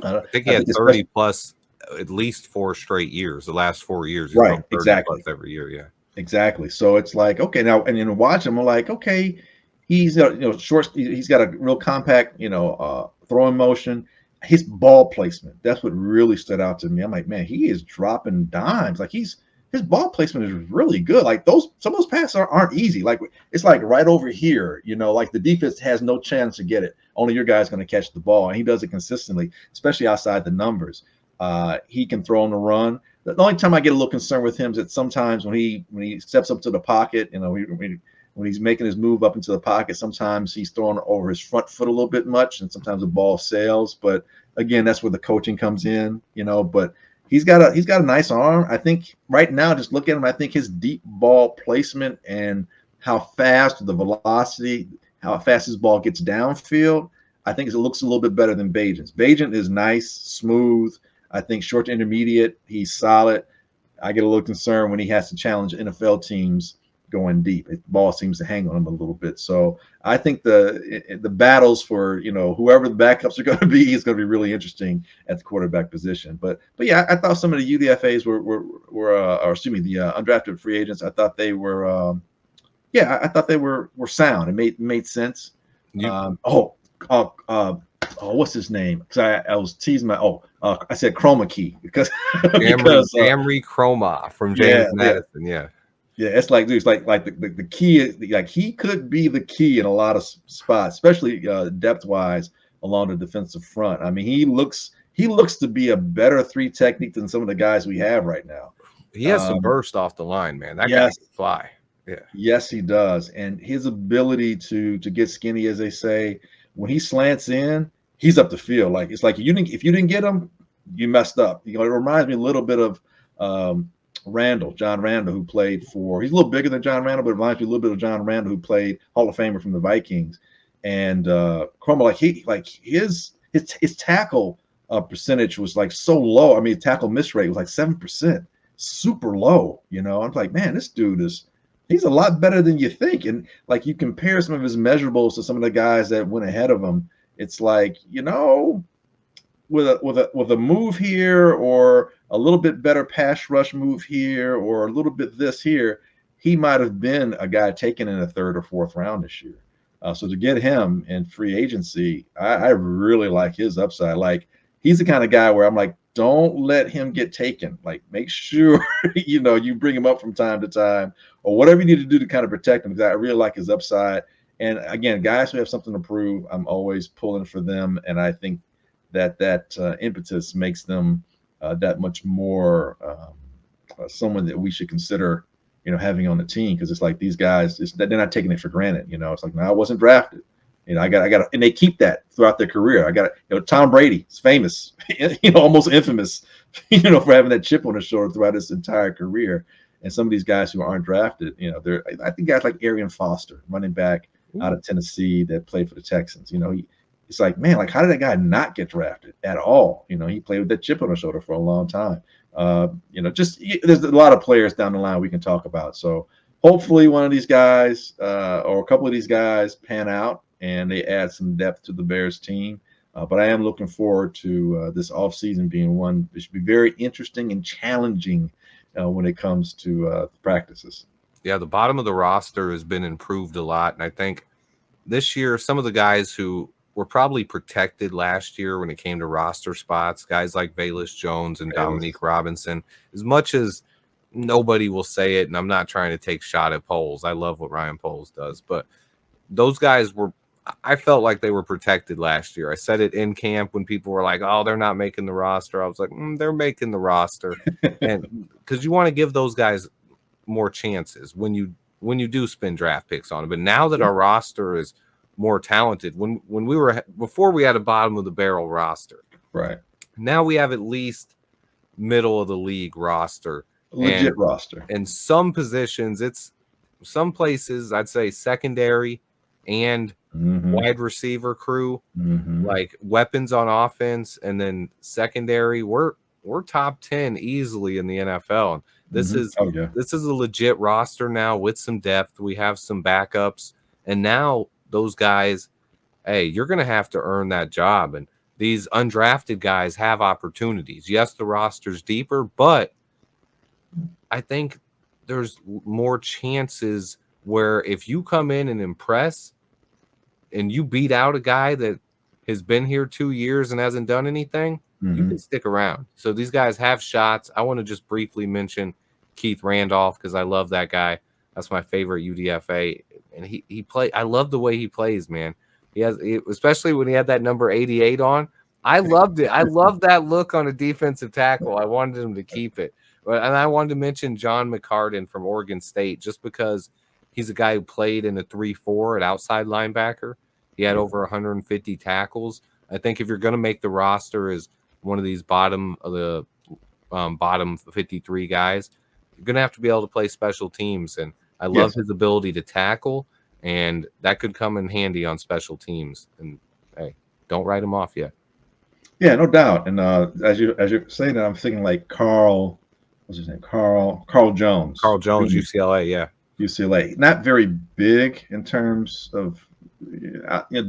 I think he had 30 plus at least 4 straight years. The last 4 years, he's right, 30 exactly. plus every year. Yeah. Exactly. So it's like, okay, now, and then watch him, I'm like, okay, he's short, he's got a real compact, throwing motion. His ball placement, that's what really stood out to me. I'm like, man, he is dropping dimes. Like his ball placement is really good. Like some of those passes aren't easy. Like it's like right over here, like the defense has no chance to get it. Only your guy's going to catch the ball, and he does it consistently, especially outside the numbers. He can throw on the run. The only time I get a little concerned with him is that sometimes when he steps up to the pocket, when he's making his move up into the pocket, sometimes he's throwing over his front foot a little bit much, and sometimes the ball sails. But again, that's where the coaching comes in, But he's got a nice arm. I think right now, just look at him. I think his deep ball placement and how fast the velocity, how fast his ball gets downfield, I think it looks a little bit better than Bajan's. Bajan is nice, smooth. I think short to intermediate, he's solid. I get a little concerned when he has to challenge NFL teams going deep. The ball seems to hang on him a little bit. So I think the battles for whoever the backups are going to be is going to be really interesting at the quarterback position. But yeah, I thought some of the UDFAs the undrafted free agents. I thought they were I thought they were sound. It made sense. What's his name? Because I was teasing I said Chroma Key because Camry Chroma from James Madison. Yeah. It's like, dude, it's like the key is like he could be the key in a lot of spots, especially depth wise along the defensive front. I mean, he looks to be a better 3 technique than some of the guys we have right now. He has some burst off the line, man. That guy can fly. Yeah. Yes, he does. And his ability to get skinny, as they say, when he slants in, he's up the field. Like it's like if you didn't get him, you messed up. It reminds me a little bit of John Randall, who played for. He's a little bigger than John Randall, but it reminds me a little bit of John Randall, who played Hall of Famer from the Vikings. And Chroma, his tackle percentage was like so low. I mean, tackle miss rate was like 7%, super low. I'm like, man, this dude he's a lot better than you think. And like you compare some of his measurables to some of the guys that went ahead of him, it's like, with a move here or a little bit better pass rush move here or a little bit this here, he might have been a guy taken in the 3rd or 4th round this year. So to get him in free agency, I really like his upside. Like he's the kind of guy where I'm like, don't let him get taken. Like make sure, you bring him up from time to time or whatever you need to do to kind of protect him, because I really like his upside. And again, guys who have something to prove, I'm always pulling for them. And I think that impetus makes them that much more someone that we should consider, having on the team, because it's like these guys, they're not taking it for granted. It's like, no, I wasn't drafted. I got, and they keep that throughout their career. I got, Tom Brady is famous, almost infamous, for having that chip on his shoulder throughout his entire career. And some of these guys who aren't drafted, I think guys like Arian Foster, running back out of Tennessee that played for the Texans. It's like, man, like how did that guy not get drafted at all? He played with that chip on his shoulder for a long time. There's a lot of players down the line we can talk about. So hopefully one of these guys or a couple of these guys pan out and they add some depth to the Bears team. But I am looking forward to this offseason being one that should be very interesting and challenging when it comes to practices. Yeah, the bottom of the roster has been improved a lot. And I think this year, some of the guys who were probably protected last year when it came to roster spots, guys like Velus Jones and Dominique Robinson, as much as nobody will say it, and I'm not trying to take shot at Poles. I love what Ryan Poles does, but those guys I felt like they were protected last year. I said it in camp when people were like, oh, they're not making the roster. I was like, they're making the roster. And because you want to give those guys more chances when you do spend draft picks on it. But now that our roster is more talented, when we were before we had a bottom of the barrel roster, Right. now we have at least middle of the league roster. Legit roster. And some positions, it's some places I'd say secondary and wide receiver crew, like weapons on offense, and then secondary. We're top 10 easily in the NFL. And this is this is a legit roster now with some depth. We have some backups, and now those guys, hey, you're going to have to earn that job. And these undrafted guys have opportunities. Yes, the roster's deeper, but I think there's more chances where if you come in and impress and you beat out a guy that has been here 2 years and hasn't done anything, you can stick around. So these guys have shots. I want to just briefly mention Keith Randolph because I love that guy. That's my favorite UDFA. And he play. I love the way he plays, man. Especially when he had that number 88 on. I loved it. I loved that look on a defensive tackle. I wanted him to keep it. And I wanted to mention John McCartan from Oregon State just because he's a guy who played in a 3-4 at outside linebacker. He had over 150 tackles. I think if you're going to make the roster as one of these bottom 53 guys, you're going to have to be able to play special teams. And I love his ability to tackle, and that could come in handy on special teams. And hey, don't write him off yet. Yeah, no doubt. And as you're saying that, I'm thinking like Carl, what's his name? Carl Jones. Carl Jones, UCLA, yeah. UCLA. Not very big in terms of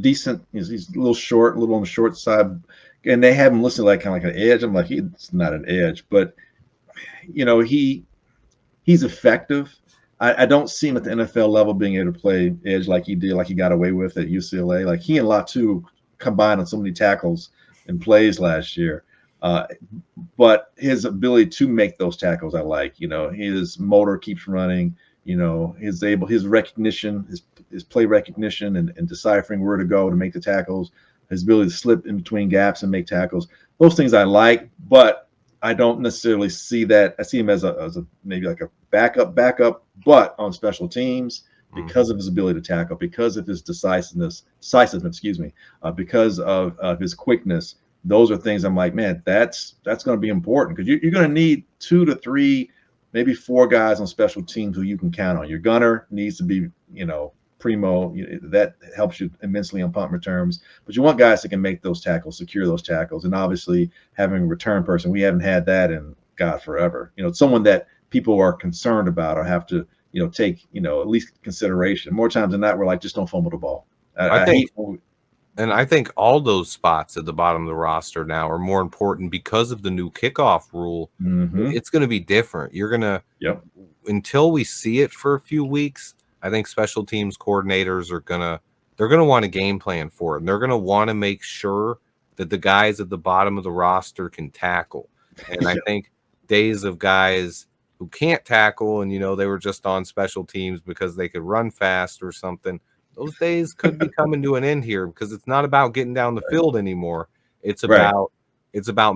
decent. He's a little short, a little on the short side. And they have him listed like kind of like an edge. I'm like, he's not an edge, but he's effective. I don't see him at the NFL level being able to play edge like he did, like he got away with at UCLA. Like he and Latu combined on so many tackles and plays last year. But his ability to make those tackles, I like. His motor keeps running. His recognition, his play recognition, and deciphering where to go to make the tackles. His ability to slip in between gaps and make tackles. Those things I like, but I don't necessarily see that. I see him as a maybe like a backup, but on special teams because of his ability to tackle, because of his decisiveness, because of his quickness. Those are things I'm like, man, that's going to be important because you're going to need 2 to 3, maybe 4 guys on special teams who you can count on. Your gunner needs to be, primo. That helps you immensely on punt returns. But you want guys that can make those tackles, secure those tackles, and obviously having a return person. We haven't had that in God forever. Someone that people are concerned about or have to, take, at least consideration. More times than not, we're like, just don't fumble the ball. I think all those spots at the bottom of the roster now are more important because of the new kickoff rule. It's going to be different. You're going to, until we see it for a few weeks, I think special teams coordinators they're going to want a game plan for it. And they're going to want to make sure that the guys at the bottom of the roster can tackle. And I think days of guys who can't tackle and, they were just on special teams because they could run fast or something, those days could be coming to an end here because it's not about getting down the field anymore. It's about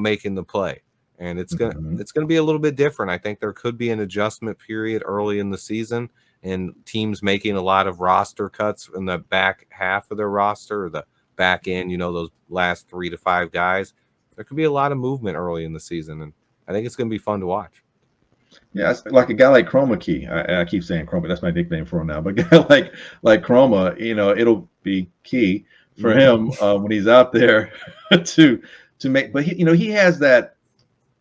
making the play, and it's gonna be a little bit different. I think there could be an adjustment period early in the season, and teams making a lot of roster cuts in the back half of their roster or the back end. Those last 3 to 5 guys. There could be a lot of movement early in the season, and I think it's gonna be fun to watch. Yeah, it's like a guy like Chroma Key. I keep saying Chroma. That's my nickname for him now. But a guy like Chroma, it'll be key for him when he's out there to make. But he has that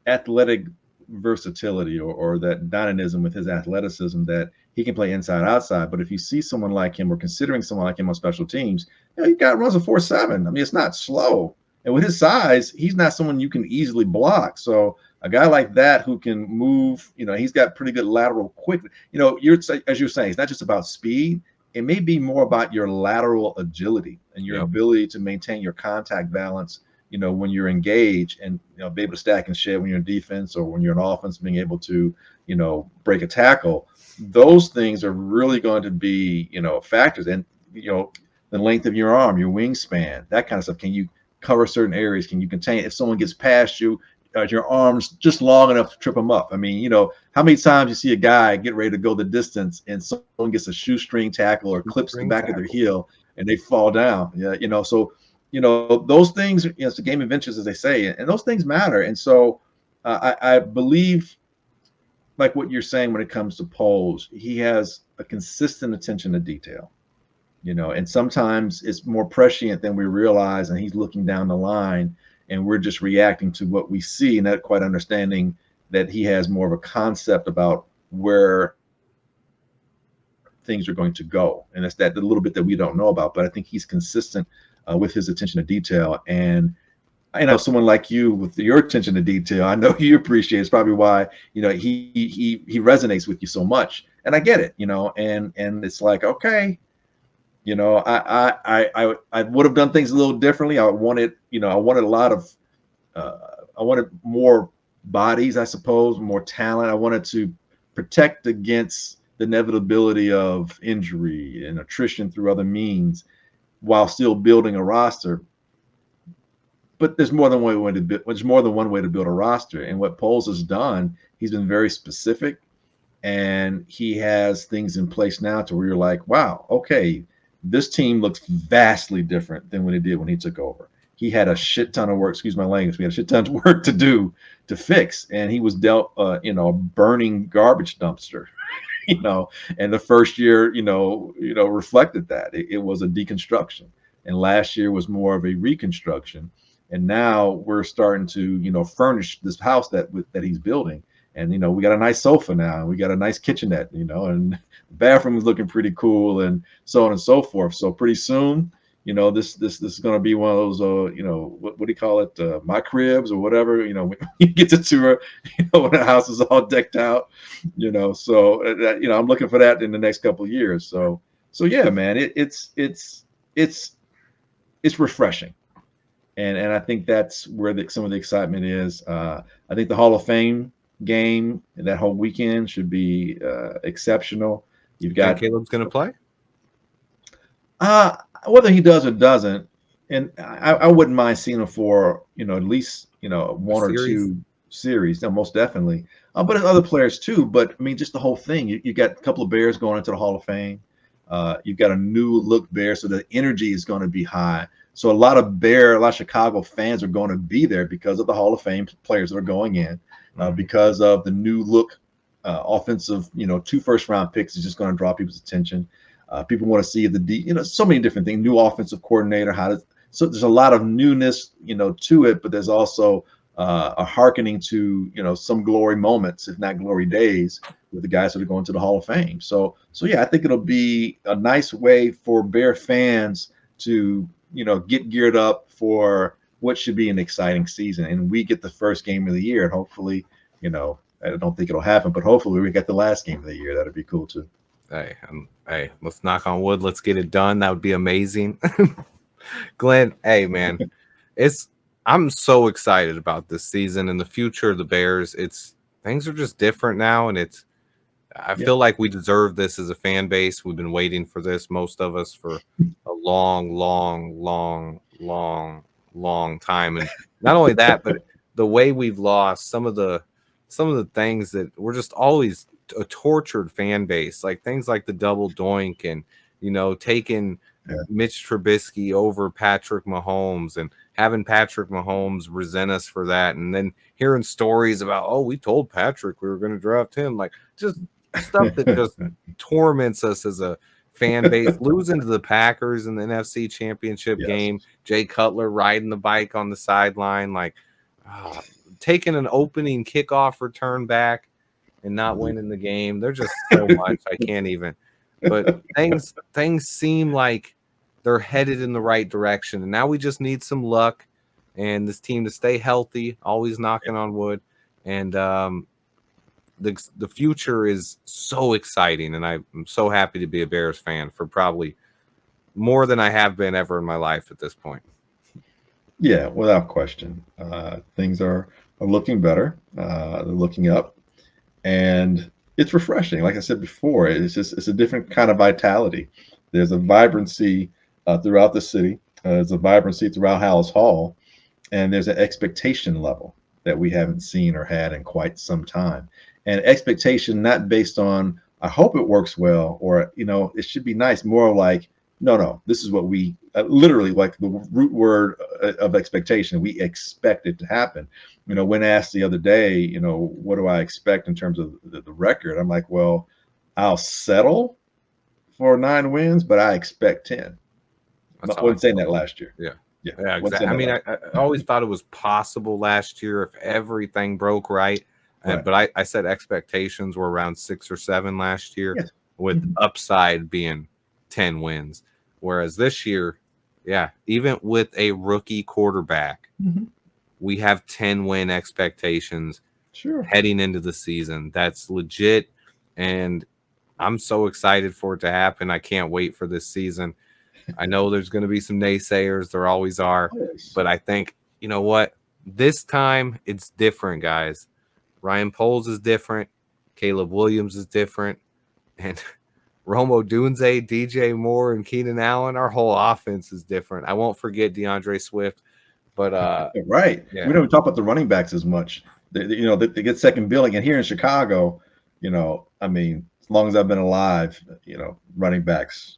athletic versatility or that dynamism with his athleticism that he can play inside outside. But if you see someone like him or considering someone like him on special teams, he runs a 4.7. I mean, it's not slow. And with his size, he's not someone you can easily block. So a guy like that who can move, he's got pretty good lateral quick. As you're saying, it's not just about speed. It may be more about your lateral agility and your ability to maintain your contact balance, when you're engaged and, be able to stack and shed when you're in defense or when you're in offense, being able to, break a tackle. Those things are really going to be, factors. And, the length of your arm, your wingspan, that kind of stuff. Can you cover certain areas? Can you contain? If someone gets past you, your arms just long enough to trip them up. I mean, you know, how many times you see a guy get ready to go the distance and someone gets a shoestring tackle or clips the String back of their tackle. heel and they fall down. Yeah, you know, so you know those things. You know, it's a game of inches, as they say, and those things matter. And so I believe, like what you're saying when it comes to polls, he has a consistent attention to detail. You know, and sometimes it's more prescient than we realize, and he's looking down the line, and we're just reacting to what we see, and not quite understanding that he has more of a concept about where things are going to go, and it's that the little bit that we don't know about. But I think he's consistent with his attention to detail, and I know someone like you with your attention to detail, I know you appreciate. It's probably why you know he resonates with you so much, and I get it. You know, and it's like, okay, you know, I would have done things a little differently. I wanted, you know, I wanted a lot of, I wanted more bodies, I suppose, more talent. I wanted to protect against the inevitability of injury and attrition through other means, while still building a roster. But there's more than one way to build. There's more than one way to build a roster. And what Poles has done, he's been very specific, and he has things in place now to where you're like, wow, okay, this team looks vastly different than what it did when he took over. He had a shit ton of work. Excuse my language. We had a shit ton of work to do to fix, and he was dealt, you know, a burning garbage dumpster. You know, and the first year, reflected that it was a deconstruction, and last year was more of a reconstruction, and now we're starting to, you know, furnish this house that he's building, and you know, we got a nice sofa now, and we got a nice kitchenette, you know, and the bathroom is looking pretty cool, and so on and so forth. So pretty soon, you know, this is going to be one of those, you know, what do you call it, my cribs or whatever, you know, when you get to tour, you know, when the house is all decked out, you know. So you know, I'm looking for that in the next couple of years. So yeah, man, it's refreshing, and I think that's where some of the excitement is. I think the Hall of Fame game that whole weekend should be exceptional. You've Think got Caleb's gonna play? uh, whether he does or doesn't, and I wouldn't mind seeing him for, you know, at least, you know, A one or series? two series. No, most definitely. But other players too. But I mean, just the whole thing. You got a couple of Bears going into the Hall of Fame. You've got a new look Bear, so the energy is going to be high. So a lot of Chicago fans are going to be there because of the Hall of Fame players that are going in, because of the new look offensive. You know, 2 first-round picks is just going to draw people's attention. People want to see you know, so many different things. New offensive coordinator. So there's a lot of newness, you know, to it, but there's also a hearkening to, you know, some glory moments, if not glory days, with the guys that are going to the Hall of Fame. So yeah, I think it'll be a nice way for Bear fans to, you know, get geared up for what should be an exciting season. And we get the first game of the year, and hopefully, you know, I don't think it'll happen, but hopefully we get the last game of the year. That'd be cool too. Hey, let's knock on wood. Let's get it done. That would be amazing. Glynn, hey man, it's I'm so excited about this season and the future of the Bears. It's things are just different now, and I Yeah. feel like we deserve this as a fan base. We've been waiting for this, most of us, for a long, long, long, long, long time. And not only that, but the way we've lost some of the things that we're just always a tortured fan base, like things like the double doink and, you know, taking Yeah. Mitch Trubisky over Patrick Mahomes and having Patrick Mahomes resent us for that, and then hearing stories about, oh, we told Patrick we were going to draft him, like just stuff that just torments us as a fan base. Losing to the Packers in the NFC Championship Yes. game, Jay Cutler riding the bike on the sideline, like ah, taking an opening kickoff return back and not winning the game. There's just so much I can't even. But things seem like they're headed in the right direction, and now we just need some luck and this team to stay healthy. Always knocking on wood, and the future is so exciting, and I'm so happy to be a Bears fan for probably more than I have been ever in my life at this point. Yeah, without question. Things are looking better. They're looking up, and it's refreshing. Like I said before, it's a different kind of vitality. There's a vibrancy throughout the city. There's a vibrancy throughout Hallis Hall, and there's an expectation level. that we haven't seen or had in quite some time. And expectation not based on I hope it works well, or it should be nice. More like no, this is what we literally, like the root word of expectation. We expect it to happen. When asked the other day, what do I expect in terms of the record? I'm like, well, I'll settle for 9 wins, but I expect 10. That's how I Wasn't saying feel. that last year. Yeah. Yeah, Yeah, wasn't exactly. saying I that mean, last I always thought it was possible last year if everything broke right. Right. But I said expectations were around 6 or 7 last year, Yes. with upside being 10 wins. Whereas this year, yeah, even with a rookie quarterback, Mm-hmm. we have 10-win expectations Sure. heading into the season. That's legit. And I'm so excited for it to happen. I can't wait for this season. I know there's going to be some naysayers. There always are. Always. But I think, you know what? This time it's different, guys. Ryan Poles is different. Caleb Williams is different. And Odunze, DJ Moore, and Keenan Allen, our whole offense is different. I won't forget DeAndre Swift. But Right. yeah. We don't talk about the running backs as much. They get second billing. And here in Chicago, I mean, as long as I've been alive, running backs,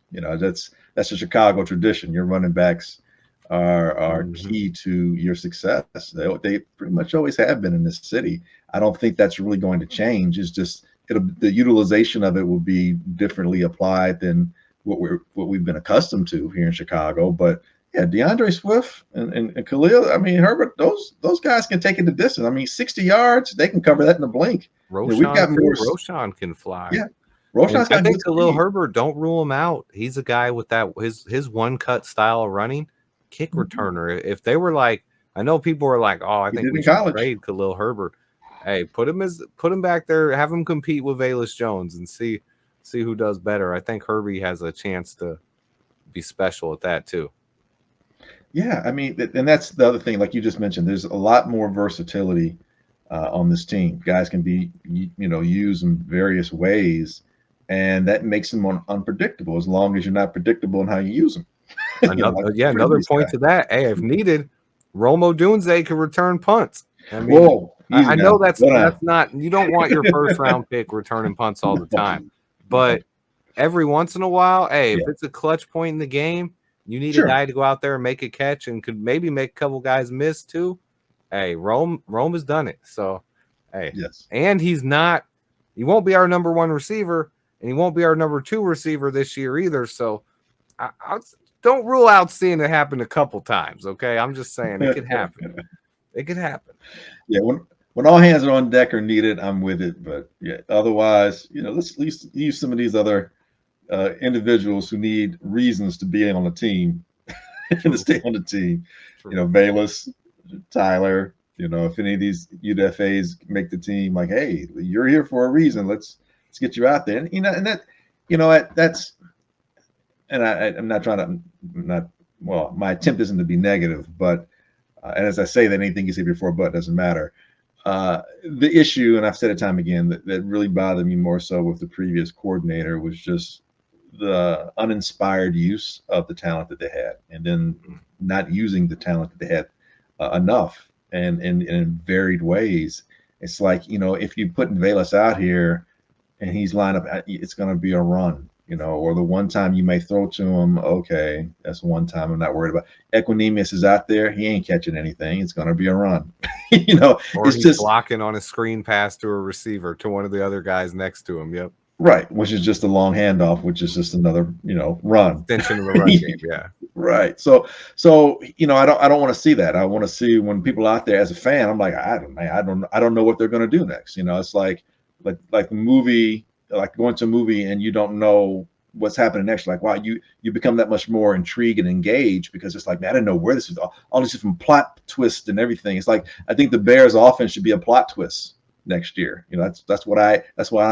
that's a Chicago tradition. Your running backs are key to your success. They pretty much always have been in this city. I don't think that's really going to change. It's just the utilization of it will be differently applied than what we've been accustomed to here in Chicago. But yeah, DeAndre Swift and Khalil, I mean, Herbert, those guys can take it the distance. I mean, 60 yards, they can cover that in a blink. We've got more. Roshan can fly. Yeah. And I think good Khalil speed. Herbert, don't rule him out. He's a guy with that his one cut style of running, kick returner. If they were like, I know people were like, oh, I He think did we in should college. trade Khalil Herbert. Hey, put him back there, have him compete with Velus Jones and see who does better. I think Herbie has a chance to be special at that too. Yeah, I mean, and that's the other thing, like you just mentioned, there's a lot more versatility on this team. Guys can be, used in various ways, and that makes them unpredictable as long as you're not predictable in how you use them. Another point to that. Hey, if needed, Odunze can return punts. I mean, Whoa, I know now. that's not, you don't want your first round pick returning punts all the time, but every once in a while, hey, if it's a clutch point in the game, you need a guy to go out there and make a catch and could maybe make a couple guys miss too. Hey, Rome has done it. So, hey, and he won't be our number one receiver, and he won't be our number two receiver this year either. So, I don't rule out seeing it happen a couple times. Okay, I'm just saying it could happen. It could happen. Yeah, when all hands are on deck are needed, I'm with it. But yeah, otherwise, let's at least use some of these other individuals who need reasons to be on the team and to stay on the team. Velus, Tyler. If any of these UDFAs make the team, like, hey, you're here for a reason. Let's get you out there. And that's. And I'm not trying to my attempt isn't to be negative, but and as I say that anything you say before but doesn't matter. The issue, and I've said it time again, that really bothered me more so with the previous coordinator was just the uninspired use of the talent that they had, and then not using the talent that they had enough and in varied ways. It's like, if you put Velus out here and he's lined up, it's going to be a run. Or the one time you may throw to him, okay, that's one time I'm not worried about. Equinemius is out there, he ain't catching anything. It's going to be a run. Or it's he's just blocking on a screen pass to a receiver to one of the other guys next to him. Yep. Right, which is just a long handoff, which is just another, run. Extension of the run game, yeah. Right. So I don't want to see that. I want to see when people out there as a fan, I'm like, I don't know what they're going to do next. It's like the movie. Like going to a movie and you don't know what's happening next. Like, wow, you become that much more intrigued and engaged because it's like, man, I didn't know where this is. All these different plot twists and everything. It's like, I think the Bears offense should be a plot twist next year. That's what I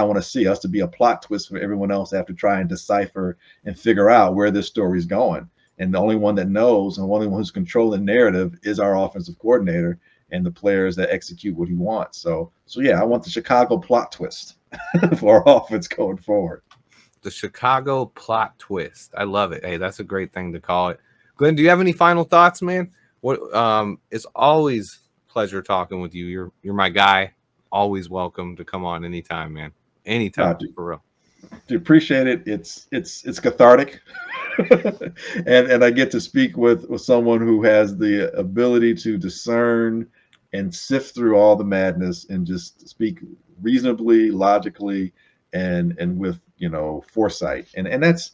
want to see, us to be a plot twist for everyone else to have to try and decipher and figure out where this story's going. And the only one that knows and the only one who's controlling the narrative is our offensive coordinator and the players that execute what he wants. So yeah, I want the Chicago plot twist for our offense going forward. The Chicago plot twist. I love it. Hey, that's a great thing to call it. Glynn, do you have any final thoughts, man? What it's always pleasure talking with you. You're my guy. Always welcome to come on anytime, man. Anytime, for real. Appreciate it. It's cathartic, and I get to speak with someone who has the ability to discern and sift through all the madness and just speak reasonably, logically, and with foresight. And that's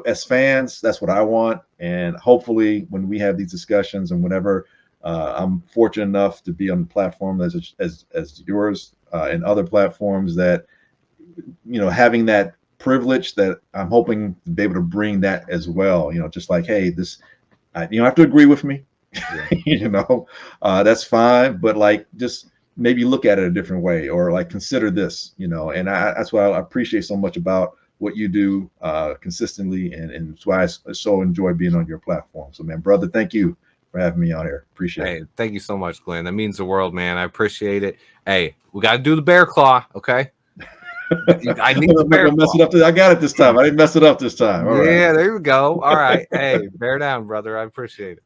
as fans, that's what I want. And hopefully, when we have these discussions and whenever I'm fortunate enough to be on the platform as yours and other platforms that having that privilege, that I'm hoping to be able to bring that as well. Just like, hey, this, you don't have to agree with me, that's fine. But like, just maybe look at it a different way, or like consider this, and that's what I appreciate so much about what you do consistently. And it's why I so enjoy being on your platform. So, man, brother, thank you for having me on here. Appreciate it. Thank you so much, Glynn. That means the world, man. I appreciate it. Hey, we got to do the bear claw, okay? I need to mess it up. I got it this time. I didn't mess it up this time. All right. Yeah, there we go. All right. Hey, bear down, brother. I appreciate it.